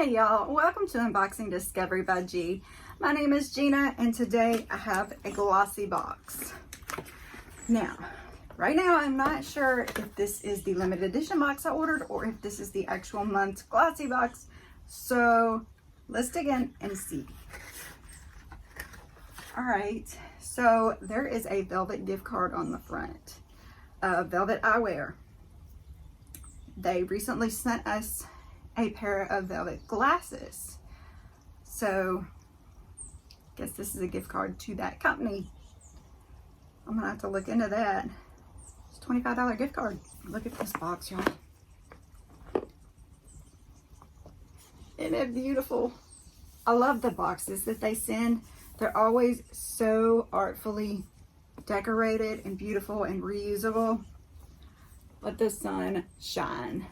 Hey y'all, welcome to Unboxing Discovery by G. My name is Gina and today I have a Glossy Box. Now, right now I'm not sure if this is the limited edition box I ordered or if this is the actual month's Glossy Box. So let's dig in and see. Alright, so there is a velvet gift card on the front. Velvet eyewear. They recently sent us a pair of velvet glasses. So, I guess this is a gift card to that company. I'm gonna have to look into that. It's a $25 gift card. Look at this box, y'all. Isn't it beautiful? I love the boxes that they send. They're always so artfully decorated and beautiful and reusable. Let the sun shine.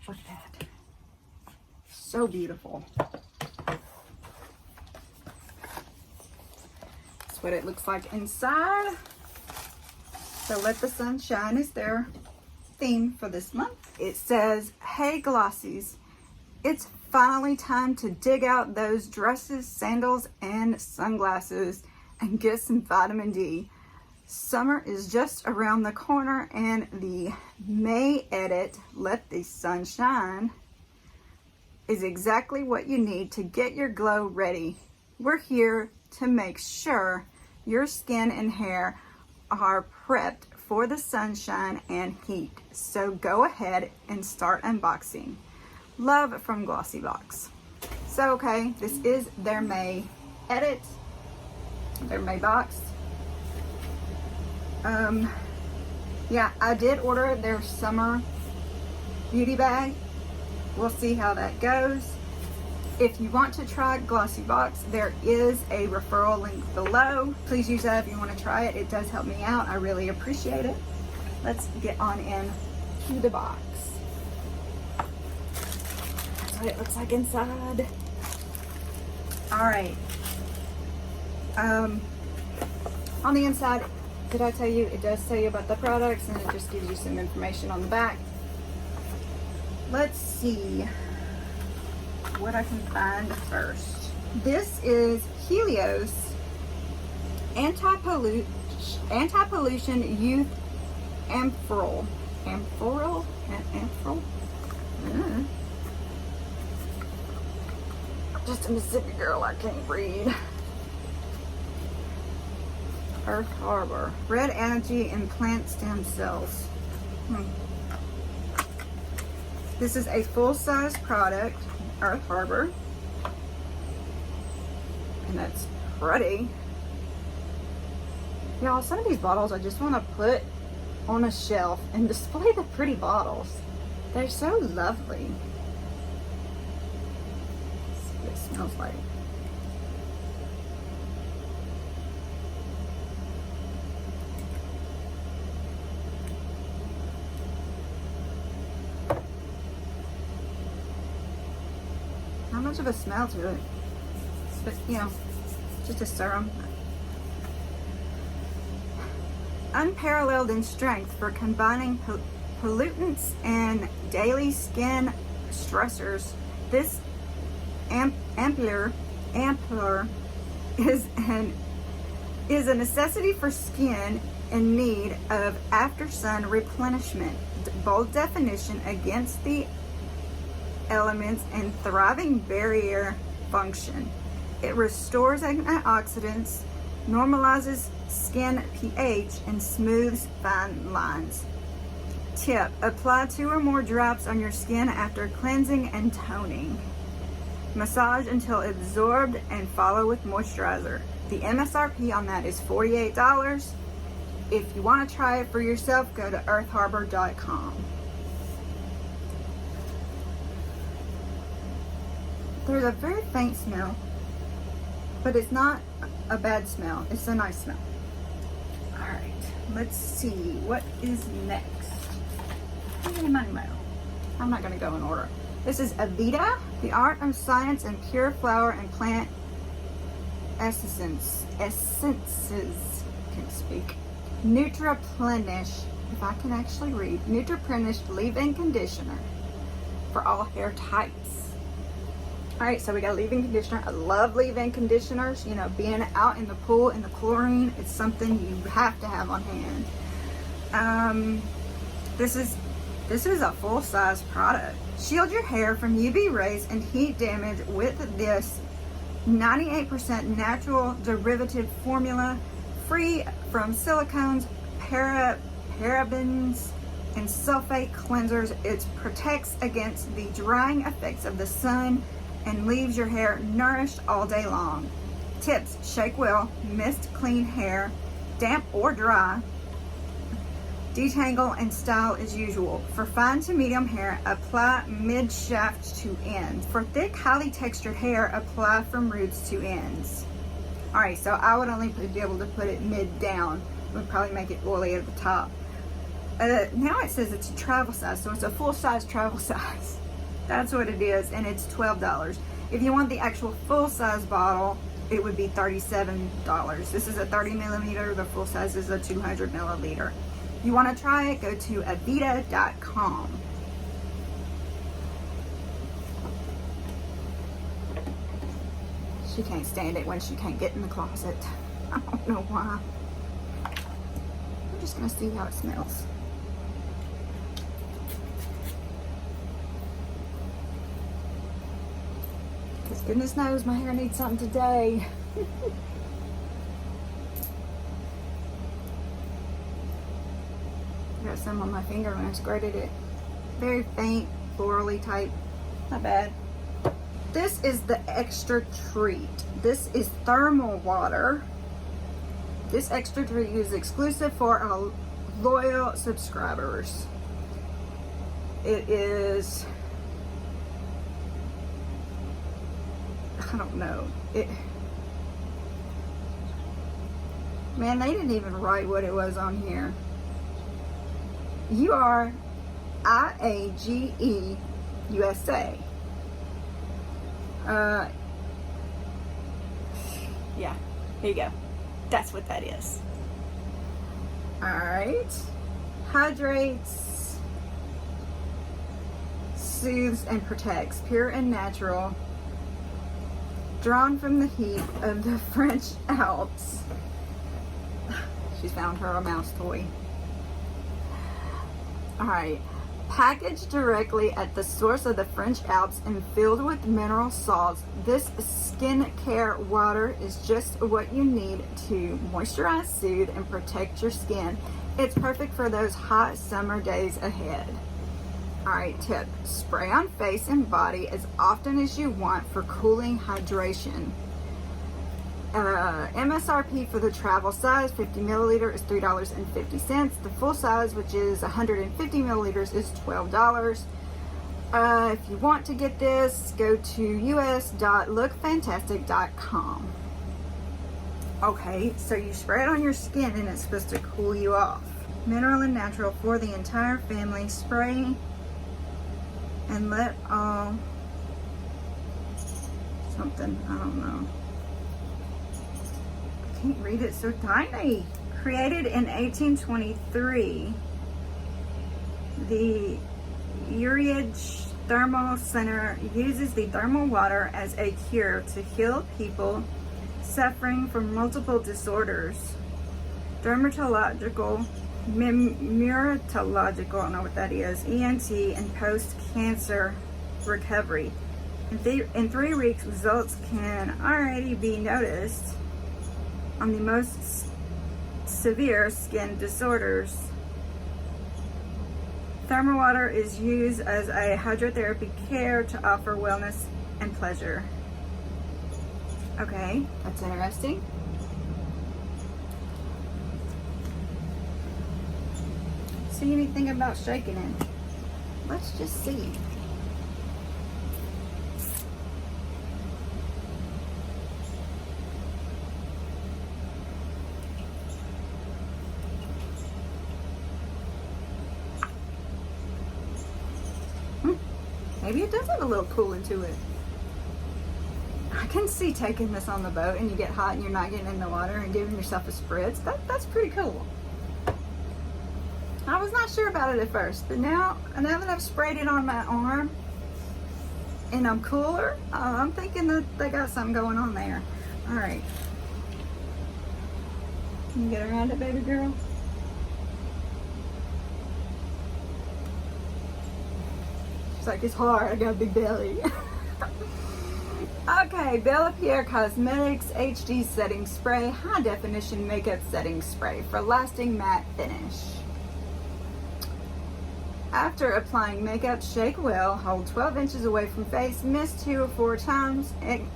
Look at that. So beautiful. That's what it looks like inside. So Let the Sun Shine is their theme for this month. It says, "Hey Glossies, it's finally time to dig out those dresses, sandals, and sunglasses and get some vitamin D. Summer is just around the corner and the May edit, Let the Sun Shine, is exactly what you need to get your glow ready. We're here to make sure your skin and hair are prepped for the sunshine and heat. So go ahead and start unboxing. Love from Glossy Box." So, okay, this is their May edit, their May box. Yeah, I did order their summer beauty bag. We'll see how that goes. If you want to try Glossy Box, there is a referral link below. Please use that if you want to try it. It does help me out. I really appreciate it. Let's get on in to the box. That's what it looks like inside. All right. On the inside, did I tell you, it does tell you about the products and it just gives you some information on the back. Let's see what I can find first. This is Helios Anti-Pollution Youth Ampoule. Ampoule? Just a Mississippi girl, I can't read. Earthharbor. Red energy and plant stem cells. This is a full-size product, Earthharbor. And that's pretty. Y'all, some of these bottles I just want to put on a shelf and display the pretty bottles. They're so lovely. Let's see what it smells like. Not much of a smell to it, but you know, just a serum. Unparalleled in strength for combining pollutants and daily skin stressors. This Ampoule is a necessity for skin in need of after sun replenishment. Bold definition against the elements and thriving barrier function. It restores antioxidants, normalizes skin pH, and smooths fine lines. Tip: apply 2 or more drops on your skin after cleansing and toning. Massage until absorbed and follow with moisturizer. The MSRP on that is $48. If you want to try it for yourself, go to earthharbor.com. There's a very faint smell, but it's not a bad smell. It's a nice smell. All right, let's see what is next. I'm not gonna go in order. This is Aveda, the art of science and pure flower and plant essences. Can't speak. Nutriplenish if I can actually read, Nutriplenish leave-in conditioner for all hair types. All right, so we got leave-in conditioner. I love leave-in conditioners. You know, being out in the pool in the chlorine, it's something you have to have on hand. This is a full-size product. Shield your hair from UV rays and heat damage with this 98% natural derivative formula, free from silicones, parabens, and sulfate cleansers. It protects against the drying effects of the sun and leaves your hair nourished all day long. Tips: shake well, mist clean hair, damp or dry. Detangle and style as usual. For fine to medium hair, apply mid-shaft to ends. For thick, highly textured hair, apply from roots to ends. All right, so I would only be able to put it mid-down. Would probably make it oily at the top. Now it says it's a travel size, so it's a full-size travel size. That's what it is, and it's $12. If you want the actual full-size bottle, it would be $37. This is a 30 milliliter. The full size is a 200 milliliter. You want to try it, go to Aveda.com. She can't stand it when she can't get in the closet. I don't know why. I'm just going to see how it smells. Because goodness knows my hair needs something today. Got some on my finger when I squirted it. Very faint, florally type. Not bad. This is the extra treat. This is thermal water. This extra treat is exclusive for our loyal subscribers. It is, I don't know. Man, they didn't even write what it was on here. Uriage USA. Yeah, here you go. That's what that is. Alright. Hydrates, soothes, and protects. Pure and natural. Drawn from the heat of the French Alps. She's found her a mouse toy. Alright. Packaged directly at the source of the French Alps and filled with mineral salts, this skincare water is just what you need to moisturize, soothe, and protect your skin. It's perfect for those hot summer days ahead. Alright, tip. Spray on face and body as often as you want for cooling hydration. MSRP for the travel size, 50 milliliter, is $3.50. The full size, which is 150 milliliters, is $12. If you want to get this, go to us.lookfantastic.com. Okay, so you spray it on your skin and it's supposed to cool you off. Mineral and natural for the entire family. Spray and let all something, I don't know. Can't read it, so tiny. Created in 1823, the Uriage Thermal Center uses the thermal water as a cure to heal people suffering from multiple disorders, dermatological, murological, I don't know what that is, ENT, and post-cancer recovery. In 3 weeks, results can already be noticed on the most severe skin disorders. Thermal water is used as a hydrotherapy care to offer wellness and pleasure. Okay, that's interesting. See anything about shaking it? Let's just see. Maybe it does have a little cooling to it. I can see taking this on the boat and you get hot and you're not getting in the water and giving yourself a spritz. That's pretty cool. I was not sure about it at first, but now that I've sprayed it on my arm and I'm cooler, I'm thinking that they got something going on there. All right. Can you get around it, baby girl? She's like, it's hard, I got a big belly. Okay, Bellapierre Cosmetics HD Setting Spray, High Definition Makeup Setting Spray for lasting matte finish. After applying makeup, shake well, hold 12 inches away from face, mist 2 or 4 times in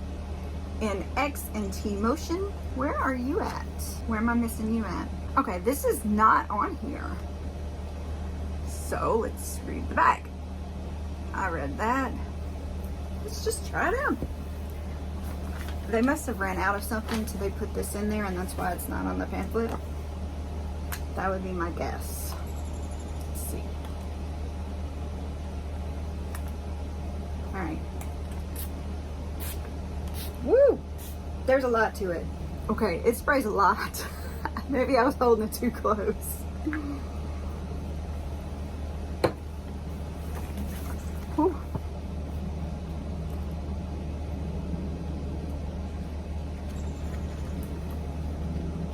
X and T motion. Where are you at? Where am I missing you at? Okay, this is not on here. So let's read the back. I read that. Let's just try it out. They must have ran out of something so they put this in there, and that's why it's not on the pamphlet. That would be my guess. Let's see. All right. Woo! There's a lot to it. Okay, it sprays a lot. Maybe I was holding it too close. Whew.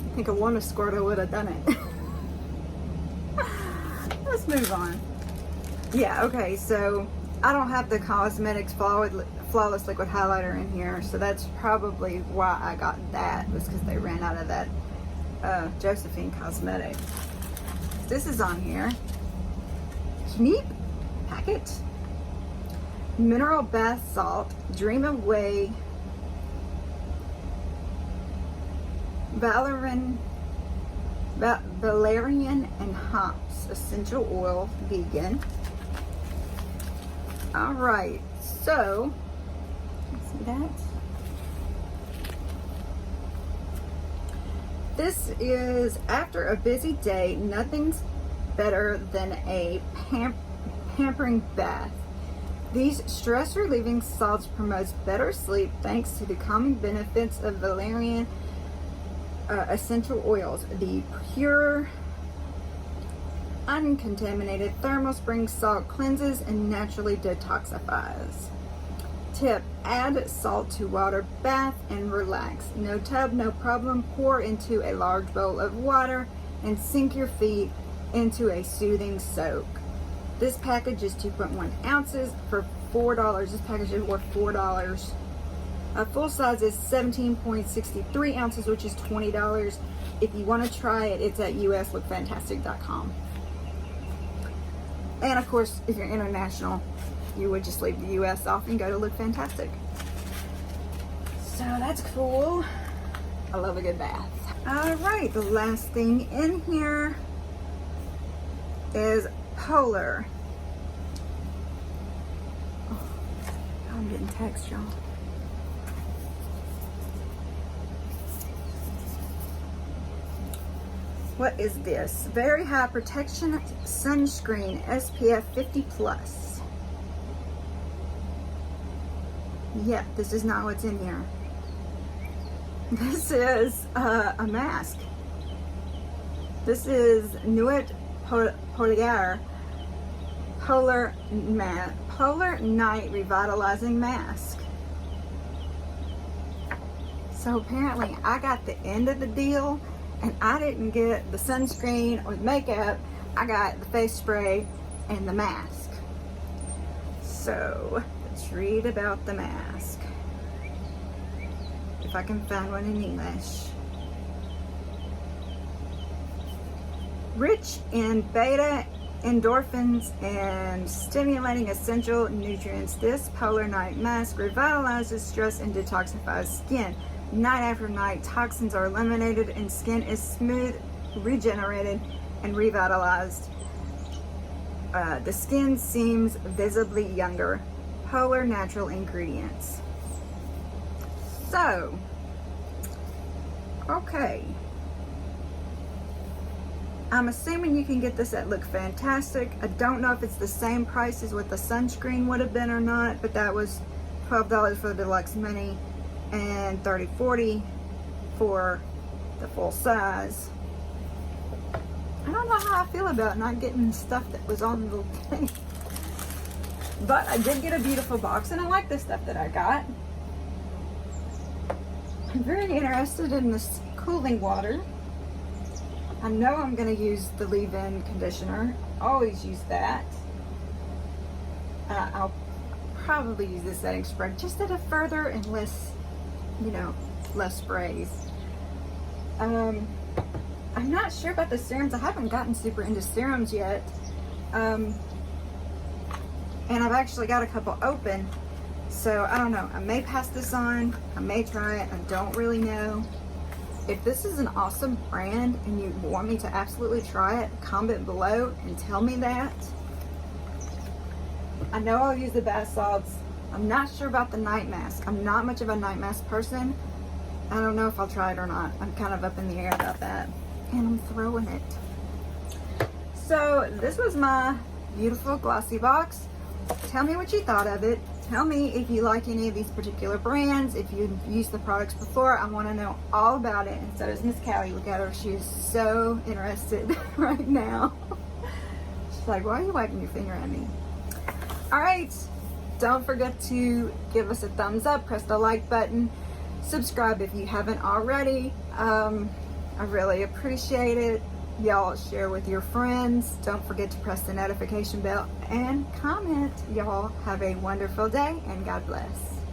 I think a Wonder Squirtle would have done it. Let's move on. Yeah, okay, so I don't have the Cosmetics Flawless Liquid Highlighter in here, so that's probably why I got that, was because they ran out of that Josephine Cosmetics. This is on here. Kneipp packet. Mineral bath salt. Dream Away. Valerian and hops. Essential oil. Vegan. Alright, so see that? This is, after a busy day, nothing's better than a pampering bath. These stress-relieving salts promotes better sleep thanks to the calming benefits of Valerian essential oils. The pure, uncontaminated thermal spring salt cleanses and naturally detoxifies. Tip: add salt to water bath and relax. No tub, no problem. Pour into a large bowl of water and sink your feet into a soothing soak. This package is 2.1 ounces for $4. This package is worth $4. A full size is 17.63 ounces, which is $20. If you want to try it, it's at uslookfantastic.com. And of course, if you're international, you would just leave the US off and go to Look Fantastic. So that's cool. I love a good bath. All right, the last thing in here is Polaar. Oh, I'm getting text, y'all. What is this? Very high protection sunscreen, SPF 50+. Yeah, this is not what's in here. This is a mask. This is Nuit Polaar Night Revitalizing Mask. So apparently I got the end of the deal, and I didn't get the sunscreen or the makeup. I got the face spray and the mask. So let's read about the mask, if I can find one in English. Rich in beta endorphins and stimulating essential nutrients, this Polaar Night Mask revitalizes, stress, and detoxifies skin. Night after night, toxins are eliminated and skin is smooth, regenerated, and revitalized. The skin seems visibly younger. Polaar natural ingredients. So, okay. I'm assuming you can get this at Look Fantastic. I don't know if it's the same price as what the sunscreen would have been or not, but that was $12 for the deluxe mini and $30-$40 for the full size. I don't know how I feel about not getting stuff that was on the little thing. But I did get a beautiful box, and I like the stuff that I got. I'm very interested in this cooling water. I know I'm going to use the leave-in conditioner. Always use that. I'll probably use the setting spray just at a further and less, you know, less sprays. I'm not sure about the serums. I haven't gotten super into serums yet. And I've actually got a couple open. So I don't know. I may pass this on. I may try it. I don't really know. If this is an awesome brand and you want me to absolutely try it, comment below and tell me that. I know I'll use the bath salts. I'm not sure about the night mask. I'm not much of a night mask person. I don't know if I'll try it or not. I'm kind of up in the air about that. And I'm throwing it. So this was my beautiful glossy box. Tell me what you thought of it. Tell me if you like any of these particular brands, if you've used the products before. I want to know all about it. And so does Miss Callie. Look at her. She is so interested right now. She's like, why are you wiping your finger at me? All right. Don't forget to give us a thumbs up. Press the like button. Subscribe if you haven't already. I really appreciate it. Y'all share with your friends. Don't forget to press the notification bell and comment. Y'all have a wonderful day and God bless.